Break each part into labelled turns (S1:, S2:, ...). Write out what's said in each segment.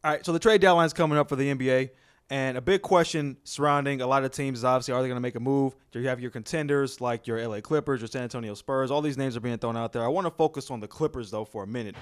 S1: All right, so the trade deadline is coming up for the NBA, and a big question surrounding a lot of teams is obviously, are they going to make a move? Do you have your contenders like your LA Clippers, your San Antonio Spurs? All these names are being thrown out there. I want to focus on the Clippers, though, for a minute.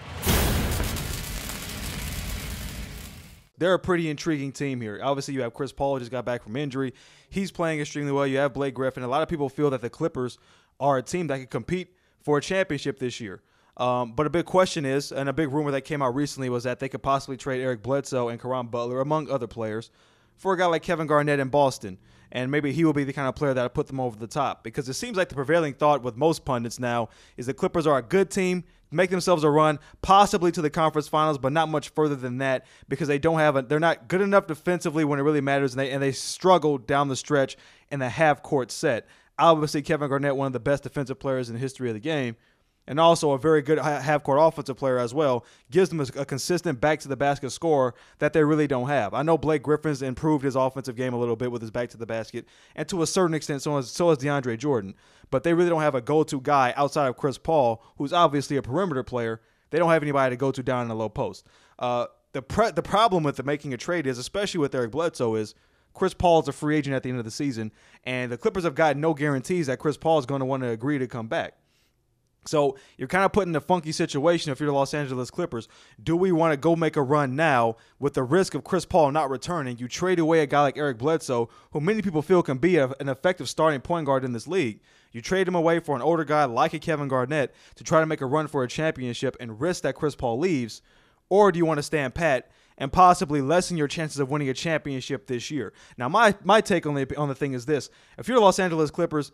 S1: They're a pretty intriguing team here. Obviously, you have Chris Paul, who just got back from injury. He's playing extremely well. You have Blake Griffin. A lot of people feel that the Clippers are a team that could compete for a championship this year. But a big question is, and a big rumor that came out recently was that they could possibly trade Eric Bledsoe and Caron Butler, among other players, for a guy like Kevin Garnett in Boston. And maybe he will be the kind of player that will put them over the top. Because it seems like the prevailing thought with most pundits now is the Clippers are a good team, make themselves a run, possibly to the conference finals, but not much further than that because they're not good enough defensively when it really matters, and they struggle down the stretch in the half-court set. Obviously, Kevin Garnett, one of the best defensive players in the history of the game, and also a very good half-court offensive player as well, gives them a consistent back-to-the-basket scorer that they really don't have. I know Blake Griffin's improved his offensive game a little bit with his back-to-the-basket, and to a certain extent, so has DeAndre Jordan. But they really don't have a go-to guy outside of Chris Paul, who's obviously a perimeter player. They don't have anybody to go to down in the low post. The problem with making a trade is, especially with Eric Bledsoe, is Chris Paul is a free agent at the end of the season, and the Clippers have gotten no guarantees that Chris Paul is going to want to agree to come back. So you're kind of put in a funky situation if you're the Los Angeles Clippers. Do we want to go make a run now with the risk of Chris Paul not returning? You trade away a guy like Eric Bledsoe, who many people feel can be an effective starting point guard in this league. You trade him away for an older guy like a Kevin Garnett to try to make a run for a championship and risk that Chris Paul leaves? Or do you want to stand pat and possibly lessen your chances of winning a championship this year? Now, my take on the thing is this. If you're the Los Angeles Clippers,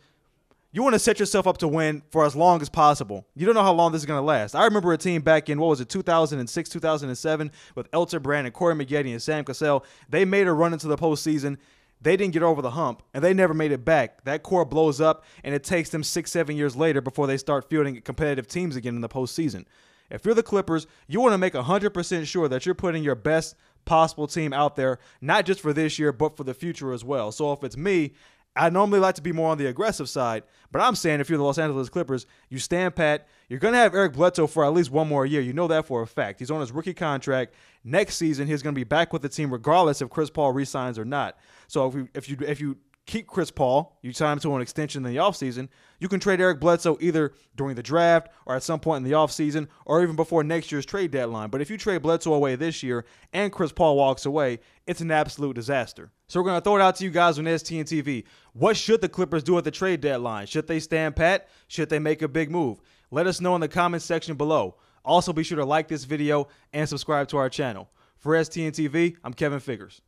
S1: you want to set yourself up to win for as long as possible. You don't know how long this is going to last. I remember a team back in, 2006, 2007, with Elton Brand and Corey Maggette and Sam Cassell. They made a run into the postseason. They didn't get over the hump, and they never made it back. That core blows up, and it takes them 6-7 years later before they start fielding competitive teams again in the postseason. If you're the Clippers, you want to make 100% sure that you're putting your best possible team out there, not just for this year, but for the future as well. So if it's me, I normally like to be more on the aggressive side, but I'm saying if you're the Los Angeles Clippers, you stand pat. You're going to have Eric Bledsoe for at least one more year. You know that for a fact. He's on his rookie contract. Next season, he's going to be back with the team regardless if Chris Paul re-signs or not. So if you keep Chris Paul, you sign him to an extension in the offseason, you can trade Eric Bledsoe either during the draft or at some point in the offseason or even before next year's trade deadline. But if you trade Bledsoe away this year and Chris Paul walks away, it's an absolute disaster. So we're going to throw it out to you guys on STNTV. What should the Clippers do at the trade deadline? Should they stand pat? Should they make a big move? Let us know in the comments section below. Also, be sure to like this video and subscribe to our channel. For STNTV, I'm Kevin Figures.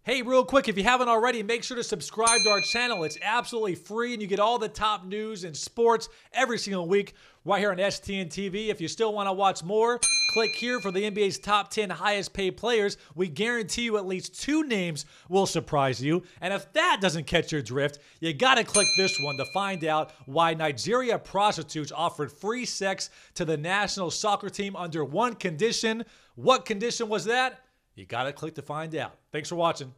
S2: Hey, real quick, if you haven't already, make sure to subscribe to our channel. It's absolutely free, and you get all the top news and sports every single week right here on STNTV. If you still want to watch more, click here for the NBA's top 10 highest paid players. We guarantee you at least 2 names will surprise you. And if that doesn't catch your drift, you got to click this one to find out why Nigeria prostitutes offered free sex to the national soccer team under one condition. What condition was that? You got to click to find out. Thanks for watching.